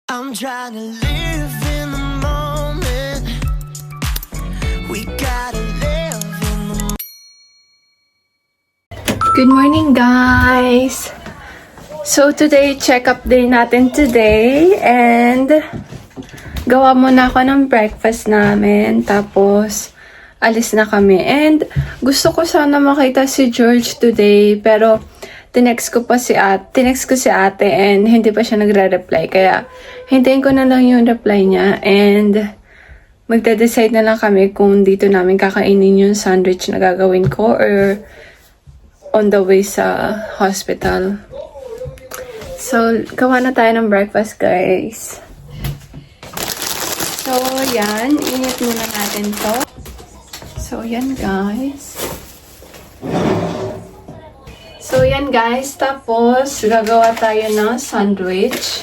I'm trying to live in the moment. We gotta live in the Good morning, guys! So, today, check-up day natin today. And, gawa muna ako ng breakfast namin. Tapos, alis na kami. And, gusto ko sana makita si George today. Pero, tinext ko si ate and hindi pa siya nagre-reply. Kaya, hintayin ko na lang yung reply niya. And, magde-decide na lang kami kung dito namin kakainin yung sandwich na gagawin ko or on the way sa hospital. So, gawa na tayo ng breakfast, guys. So, yan. Init muna natin to. So, yan, guys. So, yan, guys. Tapos, gagawa tayo ng sandwich.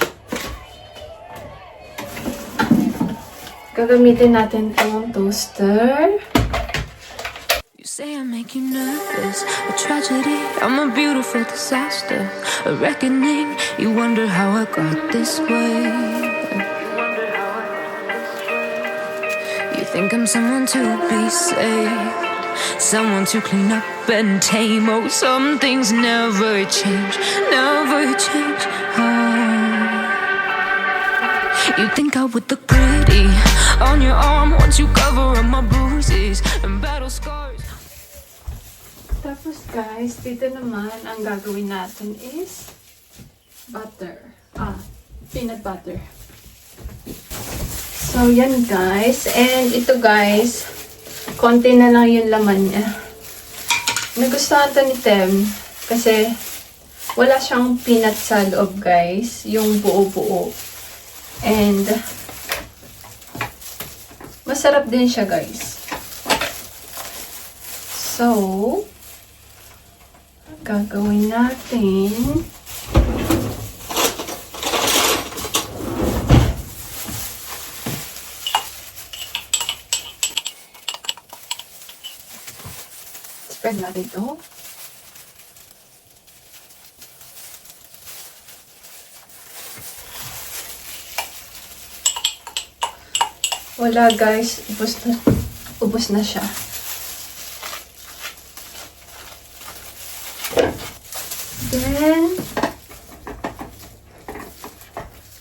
Gagamitin natin tong toaster. Say I make you nervous, a tragedy, I'm a beautiful disaster, a reckoning, you wonder how I got this way. You think I'm someone to be saved, someone to clean up and tame. Oh, some things never change, never change. You think I would look pretty on your arm once you cover up my bruises and battle scars. Tapos, guys, dito naman, ang gagawin natin is butter. Peanut butter. So, yan, guys. And ito, guys, konti na lang yung laman niya. Nagustuhan to ni Tem kasi wala siyang peanut sa loob, guys. Yung buo-buo. And masarap din siya, guys. So, gagawin natin spread natin ito. Wala, guys, ubos na siya. Then,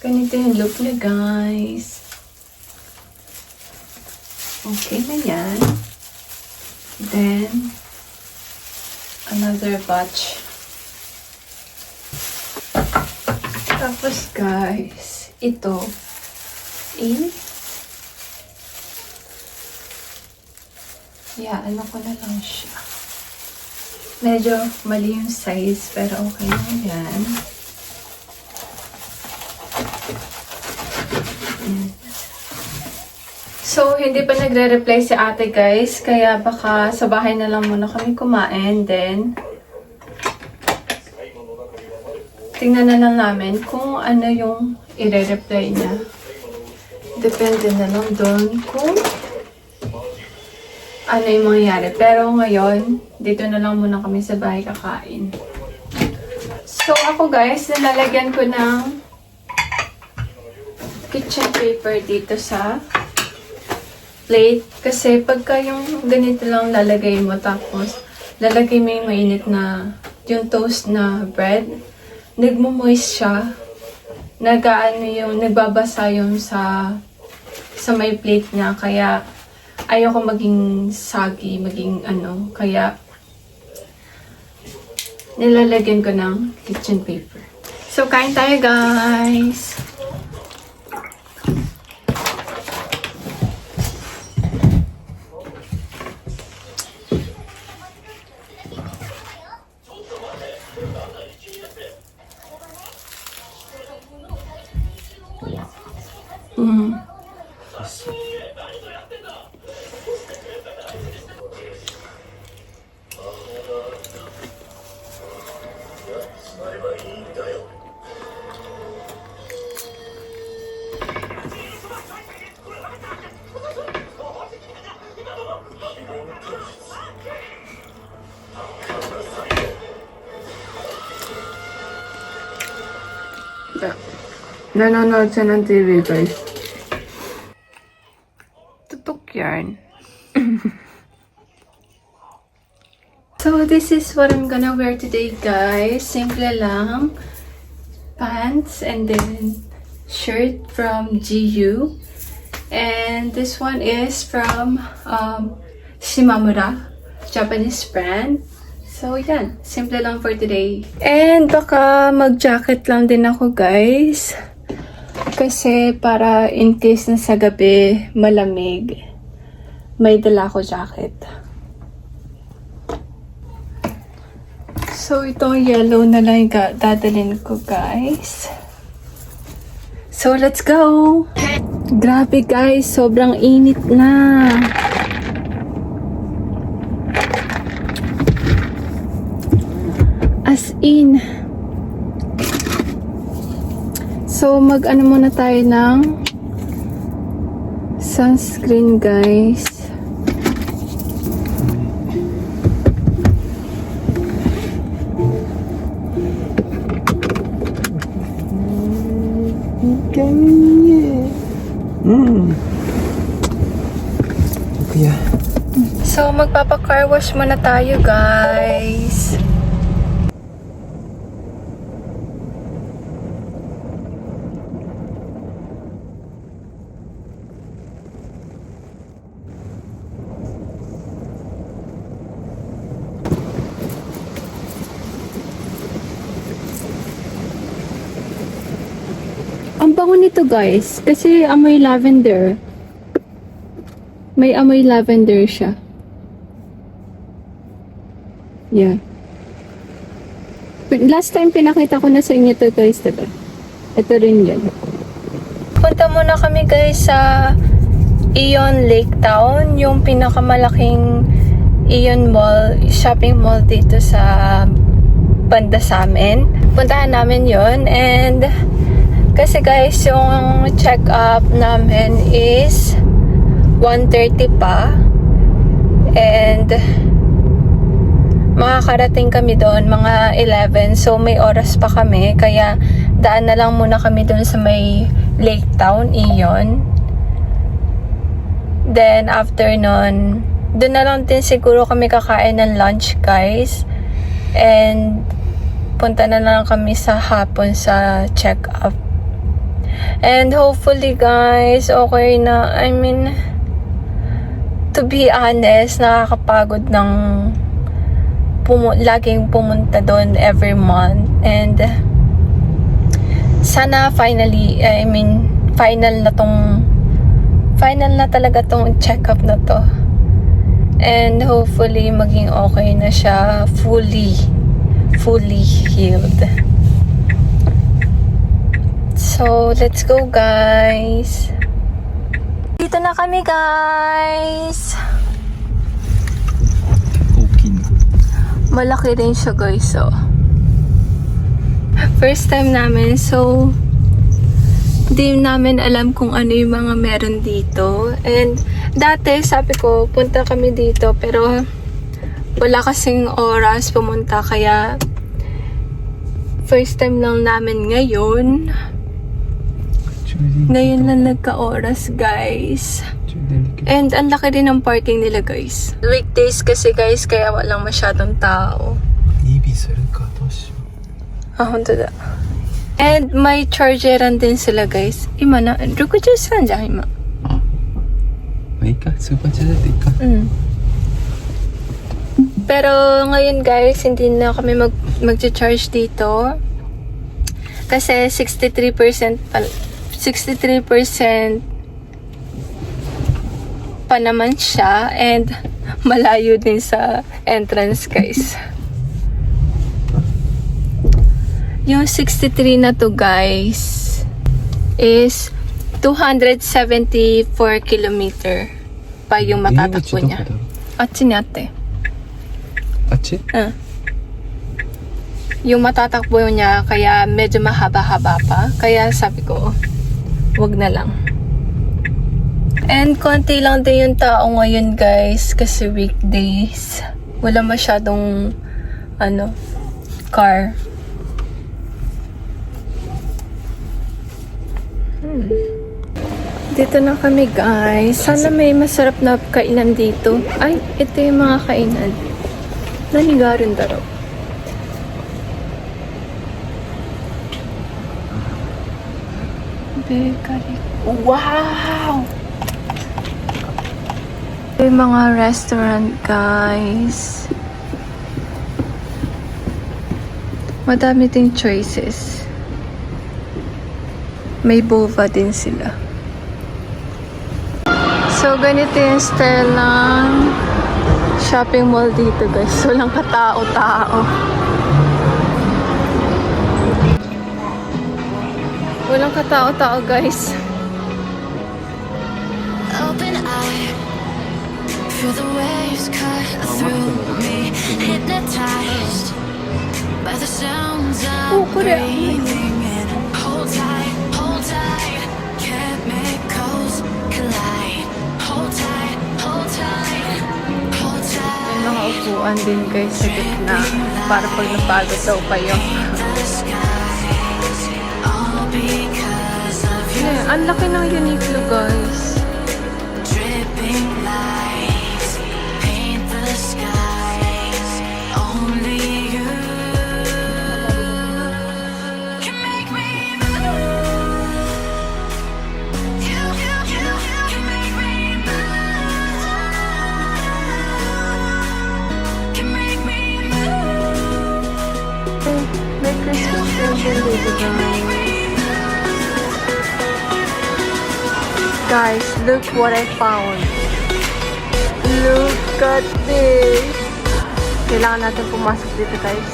ganito yung look niya, guys. Okay na yan. Then, another batch. Tapos, guys, ito ano ko na lang siya. Medyo mali yung size, pero okay lang yan. So, hindi pa nagre-reply si ate, guys. Kaya baka sa bahay na lang muna kami kumain. Then, tingnan na lang namin kung ano yung i-reply niya. Depende na lang doon kung ano yung mangyayari. Pero ngayon, dito na lang muna kami sa bahay kakain. So, ako, guys, nilalagyan ko ng kitchen paper dito sa plate. Kasi pagka yung ganito lang lalagay mo, tapos lalagay mo yung mainit na yung toast na bread, nagmo-moist siya. Nagbabasa yung sa may plate niya. Kaya, ayoko maging soggy, kaya nilalagyan ko ng kitchen paper. So, kain tayo, guys! Nanonood siya ng TV, guys. Tutok yarn. So, this is what I'm gonna wear today, guys. Simple lang. Pants and then shirt from GU. And this one is from Shimamura, Japanese brand. So, yan. Simple lang for today. And baka mag-jacket lang din ako, guys. Kasi para in case na sa gabi malamig, may dala ko jacket. So, itong yellow na lang yung dadalhin ko, guys. So, let's go! Grabe, guys. Sobrang init na. As in. So, mag-ano muna tayo ng sunscreen, guys. So, magpapa-car wash muna tayo, guys. Ang bango nito, guys. Kasi amoy lavender. May amoy lavender siya. Yeah. Last time pinakita ko na sa inyo to, guys, diba? Ito rin yan. Punta muna kami, guys, sa Aeon Lake Town. Yung pinakamalaking Aeon Mall, shopping mall dito sa banda sa amin. Puntahan namin yon. And kasi, guys, yung check-up namin is 1:30 pa. And makakarating kami doon mga 11. So, may oras pa kami. Kaya, daan na lang muna kami doon sa may Lake Town, Aeon. Then, after nun, doon na lang din siguro kami kakain ng lunch, guys. And, punta na lang kami sa hapon sa check-up. And hopefully, guys, okay na. I mean, to be honest, nakakapagod ng laging pumunta doon every month. And sana finally, I mean, final na talaga tong check-up na to. And hopefully, maging okay na siya fully healed. So, let's go, guys. Dito na kami, guys. Malaki rin siya, guys. So, first time namin. So, hindi namin alam kung ano yung mga meron dito. And, dati, sabi ko, punta kami dito. Pero, wala kasing oras pumunta. Kaya, first time lang namin ngayon. Ngayon lang nagka-oras, guys. And ang laki din ng parking nila, guys. Weekdays kasi, guys, kaya walang masyadong tao. Honto da. And may chargeran din sila, guys. Ima na, 63 じゃん、今。いいか、スーパーチャージでいいか。Pero ngayon, guys, hindi na kami mag-charge dito. Kasi 63% pa naman siya, and malayo din sa entrance, guys. Yung 63 na to, guys, is 274 kilometer pa yung matatakbo niya. Achi ni ate. Achi? Yung matatakbo niya, kaya medyo mahaba-haba pa. Kaya sabi ko, wag na lang. And konti lang din yung tao ngayon, guys, kasi weekdays. Wala masyadong car. Dito na kami guys. Sana may masarap na kainan dito. Ay, ito yung mga kainan. Nanigarin daro. Bakery. Wow! Ito yung mga restaurant guys. Madami ding choices. May boba din sila. So, ganito yung style ng shopping mall dito, guys. Walang katao-tao. Walang katao-tao, guys. Open eye, feel the waves cut through me, hypnotized by the sounds I'm breathing in. Hold tight, chemicals collide. Hold tight, hold tight, hold May tight. mga upuan din, guys, sa gitna. Para pag napagod daw kayo. The skies, all because of you. Ang laki ng Uniqlo, guys. Dripping lights paint the skies. Only you can make me move. You can make me move. Can make me move. May Christmas version dito, guys. Guys, look what I found. Look at this. Kailangan natin pumasok dito, guys.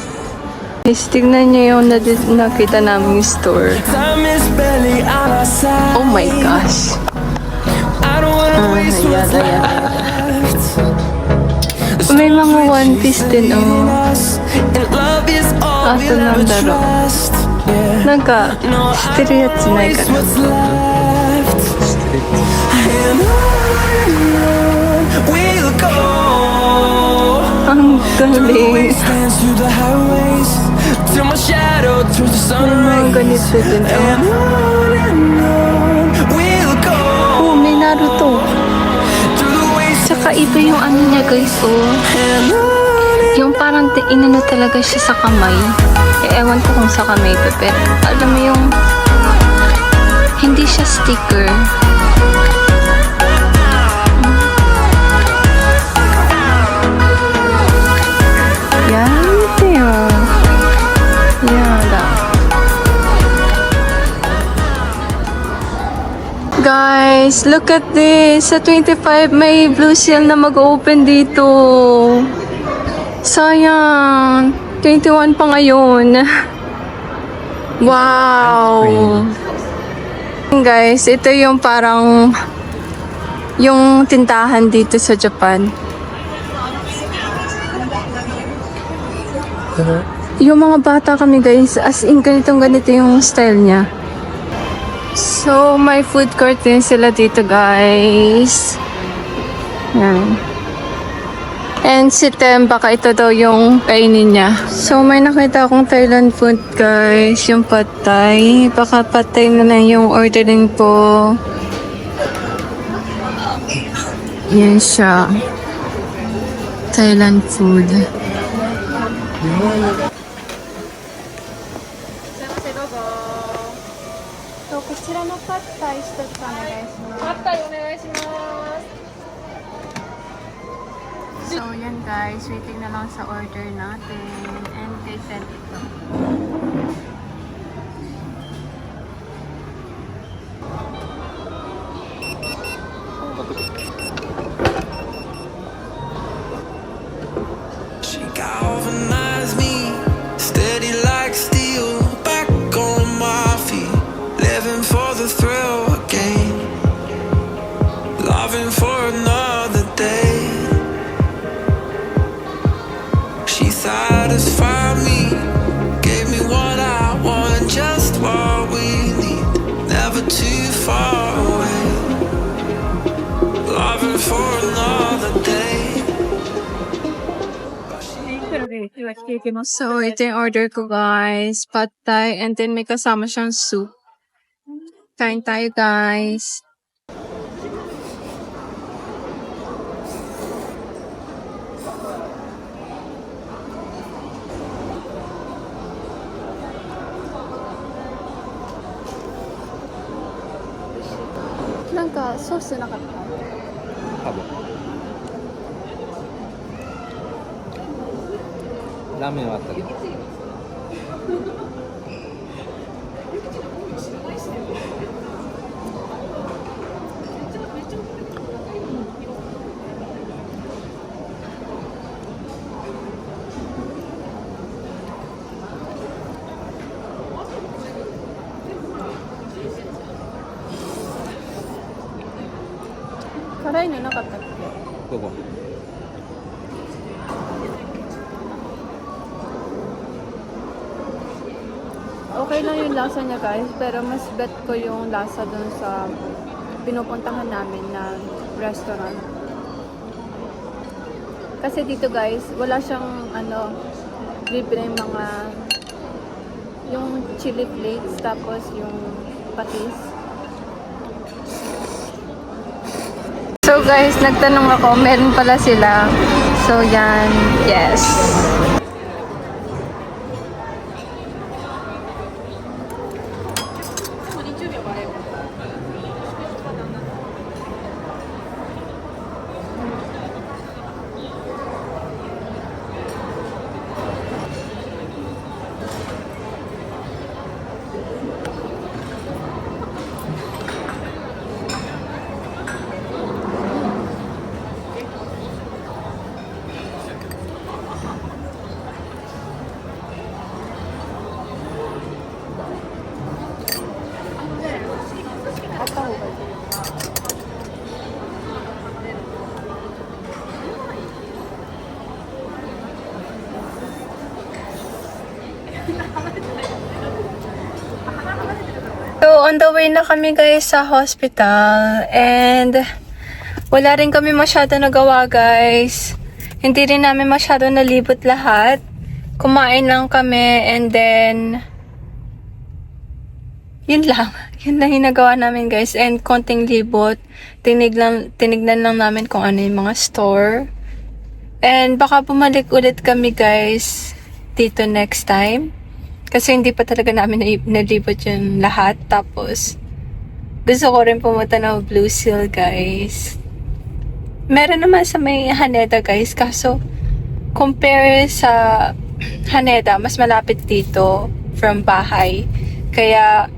Guys, tignan niyo yung nakita naming store. Time is barely on our side. Oh my gosh. I don't wanna waste what's Ayan. left. May mga one piece din, oh. Us, and love is all Ato we'll ng ever daro. trust. Yeah. Nagka, No, I straight don't na waste ka. what's left. And on we'll go. Ang galing. Wastelands through the highways till my shadow turns to sun May mga rays. ganito din, oh. And on we'll go. Oh, may Naruto. Through the wastelands Tsaka iba yung ano niya, guys, oh. and on. Yung parang inano talaga siya sa kamay. Ewan ko kung sa kamay ito, pero alam mo yung hindi siya sticker. Yan, ito yun. Yan, guys, look at this. Sa 25, may blue seal na mag-open dito. Sayang. 21 pa ngayon. Wow. Guys, ito yung parang yung tindahan dito sa Japan. Yung mga bata kami, guys, as in ganito yung style niya. So, may food court din sila dito, guys. Yan. And si Tem, baka ito daw yung kainin niya. So, may nakita akong Thailand food, guys. Yung pad thai. Baka pad thai na lang yung ordering ko. Yan siya. Thailand food. So, こちらのパッタイ一つお願いします。パッタイお願いします。So, yan guys. Waiting na lang sa order natin. And kay Ted ito. She galvanized me, steady like steel, back on my feet, living for the thrill again, loving for another day. She satisfied me, gave me what I want, just what we need, never too far away, loving for another day. So, ito yung order ko guys. Pad thai. And then may kasama siyang soup. Kain tayo guys. なんかソースなかった？多分ラーメンはあったけど辛いのなかったっけ？どこOkay lang yung lasa niya guys, pero mas bet ko yung lasa dun sa pinupuntahan namin na restaurant. Kasi dito guys, wala siyang libre yung mga yung chili flakes, tapos yung patis. So guys, nagtanong ako, meron pala sila. So yan, yes. So, on the way na kami guys sa hospital and wala rin kami masyado nagawa guys. Hindi rin namin masyado nalibot lahat. Kumain lang kami and then yun lang. Yun lang yung nagawa namin guys and konting libot. Tinignan lang namin kung ano yung mga store. And baka bumalik ulit kami guys dito next time. Kasi hindi pa talaga namin nalibot yung lahat. Tapos, gusto ko rin pumunta ng Blue Seal, guys. Meron naman sa may Haneda, guys. Kaso, compare sa Haneda, mas malapit dito from bahay. Kaya,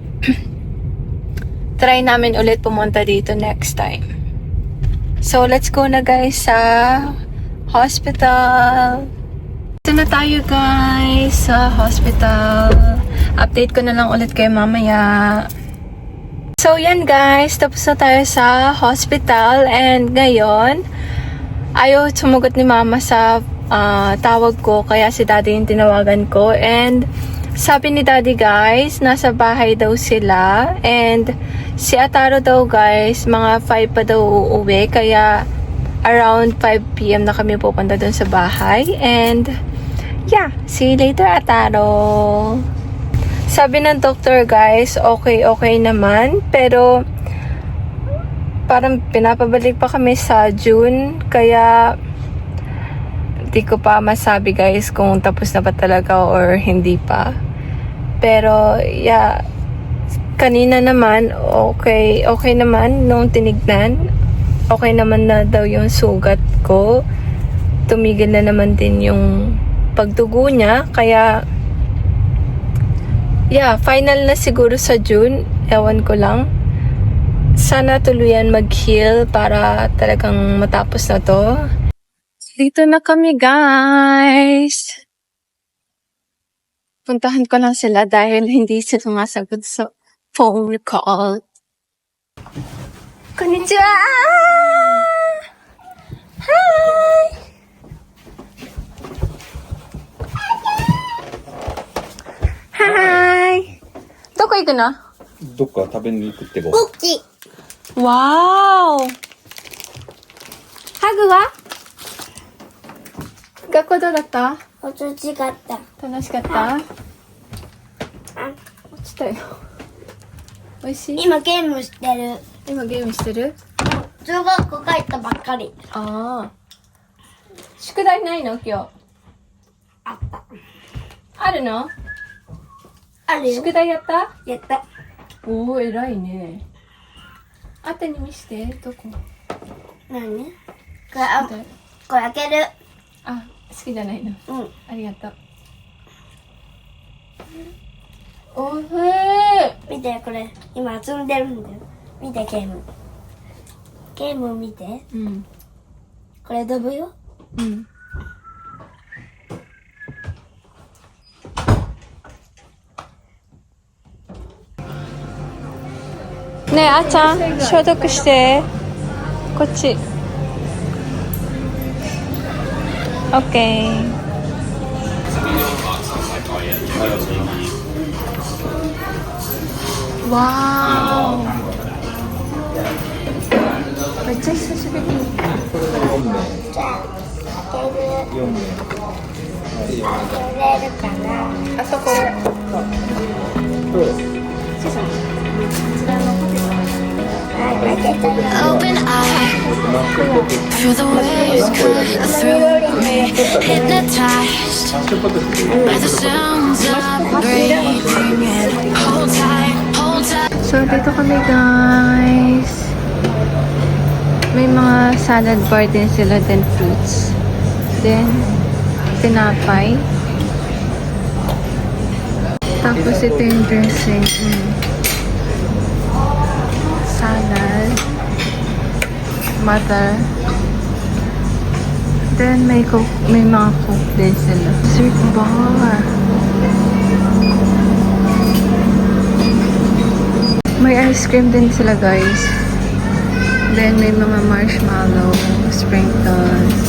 try namin ulit pumunta dito next time. So, let's go na, guys, sa hospital. Ito na tayo guys sa hospital. Update ko na lang ulit kayo mamaya. So yan guys, tapos na tayo sa hospital and ngayon ayaw sumugot ni mama sa tawag ko kaya si daddy yung tinawagan ko and sabi ni daddy guys, nasa bahay daw sila and si Ataro daw guys, mga 5 pa daw uuwi kaya around 5 PM na kami pupunta dun sa bahay and yeah, see you later, Ataro. Sabi ng doctor, guys, okay naman. Pero, parang pinapabalik pa kami sa June. Kaya, hindi ko pa masabi, guys, kung tapos na ba talaga or hindi pa. Pero, yeah, kanina naman, okay naman nung tinignan. Okay naman na daw yung sugat ko. Tumigil na naman din yung pagdugo niya, kaya yeah, final na siguro sa June, ewan ko lang. Sana tuluyan mag-heal para talagang matapos na to. Dito na kami guys. Puntahan ko lang sila dahil hindi sila sumasagot sa phone call. Konnichiwa! Hi! Hi! どこ行くの？どっか食べに行くってば。わーお！ハグは？学校どうだった？楽しかった。楽しかった？落ちたよ。おいしい？今ゲームしてる。今ゲームしてる？中学校帰ったばっかり。ああ。宿題ないの今日？あった。あるの？あるよ。宿題やった？やった。おお、偉いね。あったに見して。どこ？何？これ、あ、これ開ける。あ、好きじゃないの。うん。ありがとう。おいしい。見て、これ。今遊んでるんだよ。見て、ゲーム。ゲーム見て。うん。これ飛ぶよ。うん。ねえ、あーちゃん、消毒して。こっち。オッケー。わーお。めっちゃ久しぶり。じゃあ、開ける。開けれるかな。あそこ。開けたよ。 Open eye, feel the waves cut through me. Hypnotized by the sounds I'm breathing in. Hold tight, hold tight. So, dito kami guys. May mga salad bar din sila, then fruits. Then, tinapay. Tapos ito yung dressing. Salad. Butter. Then, may mga coke din sila. Sweet bar. May ice cream din sila guys. Then may mga marshmallow, sprinkles.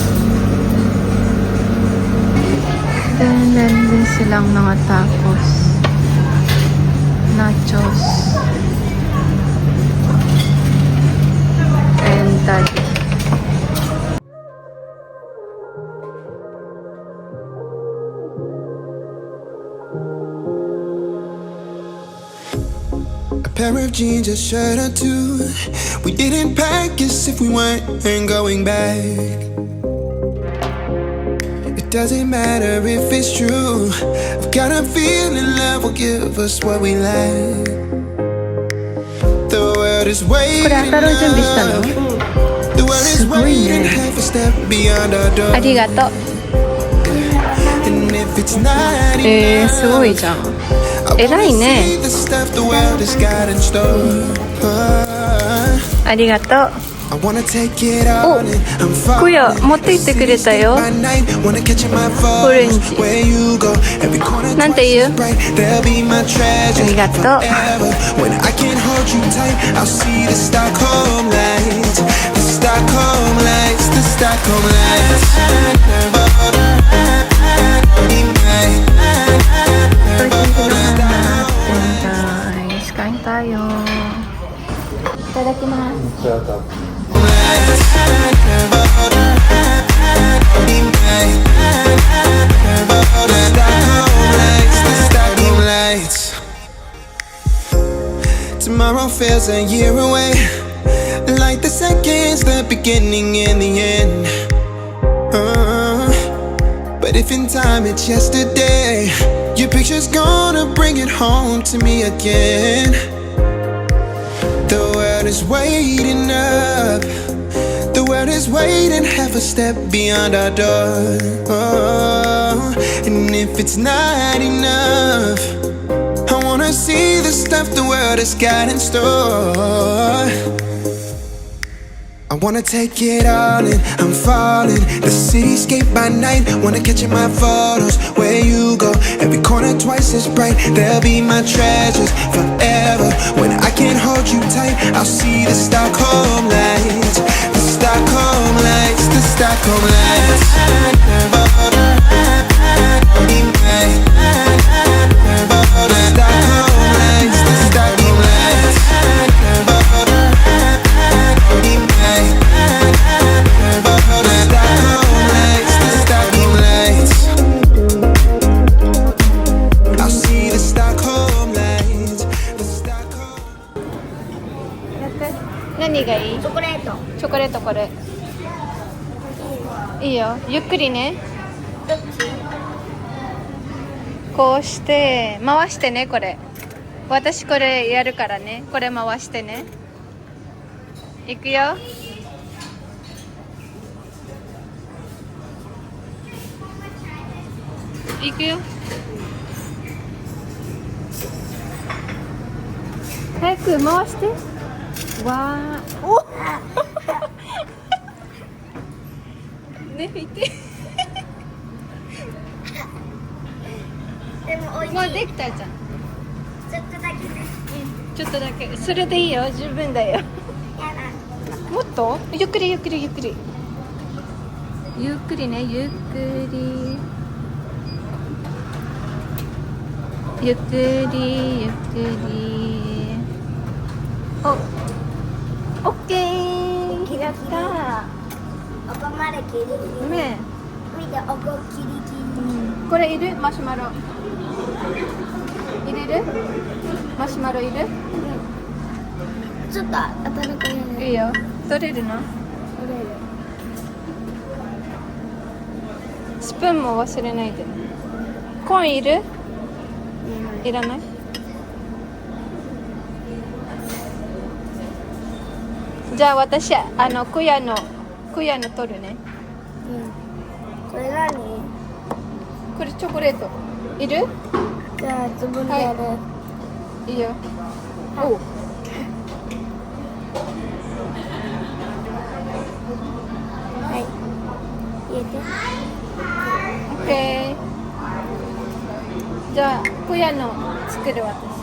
Then meron din silang mga tacos. Nachos. And tadi. A pair of jeans, a shirt or two. We didn't pack as if we weren't going back. It doesn't matter if it's true. I've got a feeling love will give us what we lack. The world is これ waiting 当たる準備したの？ up. The world is すごいね。 waiting half a step beyond our door. ありがとう。 And if it's not enough, すごいじゃん。 I 偉い wanna ね。 see the stuff the world has got in store. ありがとう。 I wanna take it all in. I'm falling. こや持って行ってくれたよ。 By night, wanna catch my fall. オレンジ。 Where you go, every corner なんて言う？ bright. They'll be my treasure ありがとう。 forever. When I can't hold you tight, I'll see the Stockholm lights. The Stockholm lights, the Stockholm lights. Guys, kain tayo. いただきます。 Tomorrow feels a year away, like the seconds, the beginning and the end. But if in time it's yesterday, your picture's gonna bring it home to me again. The world is waiting up. The world is waiting half a step beyond our door. And if it's not enough, I wanna see the stuff the world has got in store. I wanna take it all in, I'm falling. The cityscape by night, wanna catch in my photos. Where you go, every corner twice as bright. They'll be my treasures forever. When I can't hold you tight, I'll see the Stockholm lights. The Stockholm lights, the Stockholm lights. I'll see the Stockholm lights. The Stockholm. 何がいい？チョコレート。チョコレートこれ。いいよ。ゆっくりね。どっち？こうして回してねこれ。私これやるからね。これ回してね。いくよ。いくよ。早く回して。わー。おね、見て。でもおいしい。もうできたじゃん。ちょっとだけね。ちょっとだけ。それでいいよ。十分だよ。やだ。もっとゆっくりゆっくりゆっくり。ゆっくりね、ゆっくり。ゆっくりゆっくり。お、オッケー。やったおこまでキリキリ。ー。ね見て、おこキリキリ。これいる？マシュマロ。入れる？マシュマロいる？ちょっと当たるかやね。いいよ。取れるの？取れる。スプーンも忘れないで。コーンいる？いらない？じゃあ私クヤの取るね。これ何？これチョコレート。いる？じゃあ自分でやる。いいよ。おう。はい。入れて。オッケー。じゃあクヤの作る私。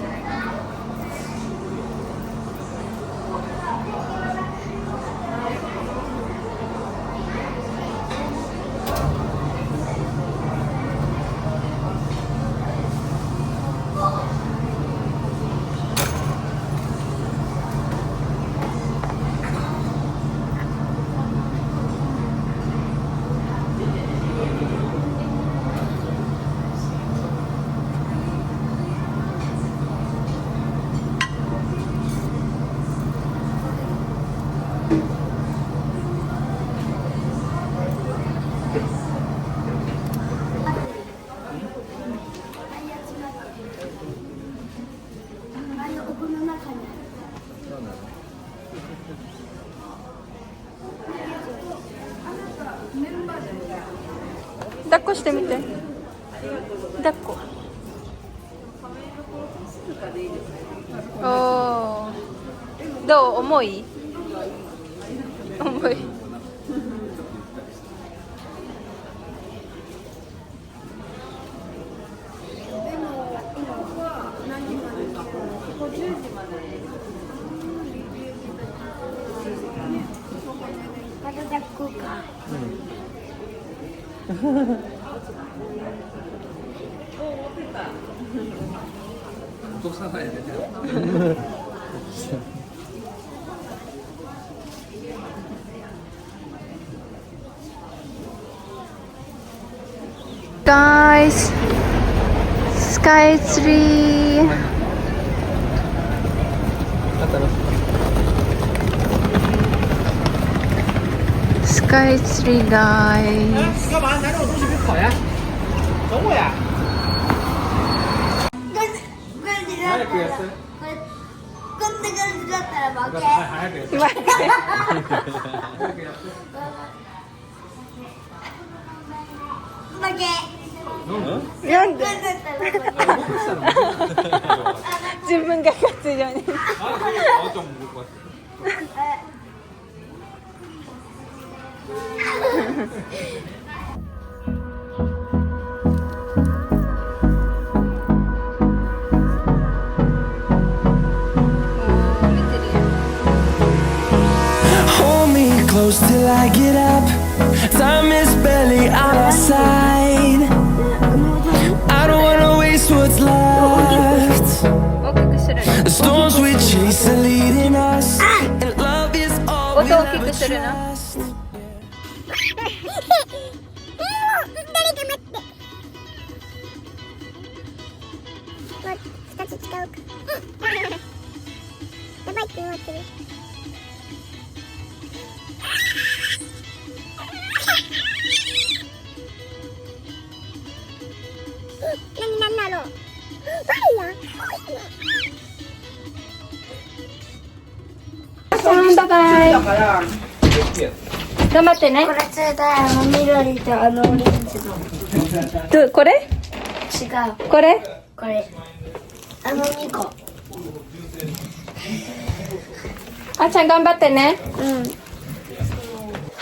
おこの中に。抱っこしてみて。抱っこ。おお。どう？重い？重い。また抱っこか。落とさないでね。Guys, Sky Tree. Sky Tree, guys. 干嘛？拿着我东西没跑呀？等我呀！こんな感じだったら、こんな感じだったら負け。早くやって。負け。なんで？こんだったら負け。自分が勝つように。あ、じゃあもうこうやって。 Hold me close till I get up. Time is barely on our side. I don't wanna waste what's left. 大きくするの。 The storms we chase are leading us, and love is all we'll 音大き ever くするの。 trust. 誰か待って。2つ使うか。やばいって思ってる。何だろう。何や。ん、バイバイ。頑張ってね。これついたい、緑とオレンジの。これ違う。これこれ。2個。あーちゃん頑張ってね。うん。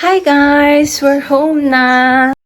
Hi guys! We're home na!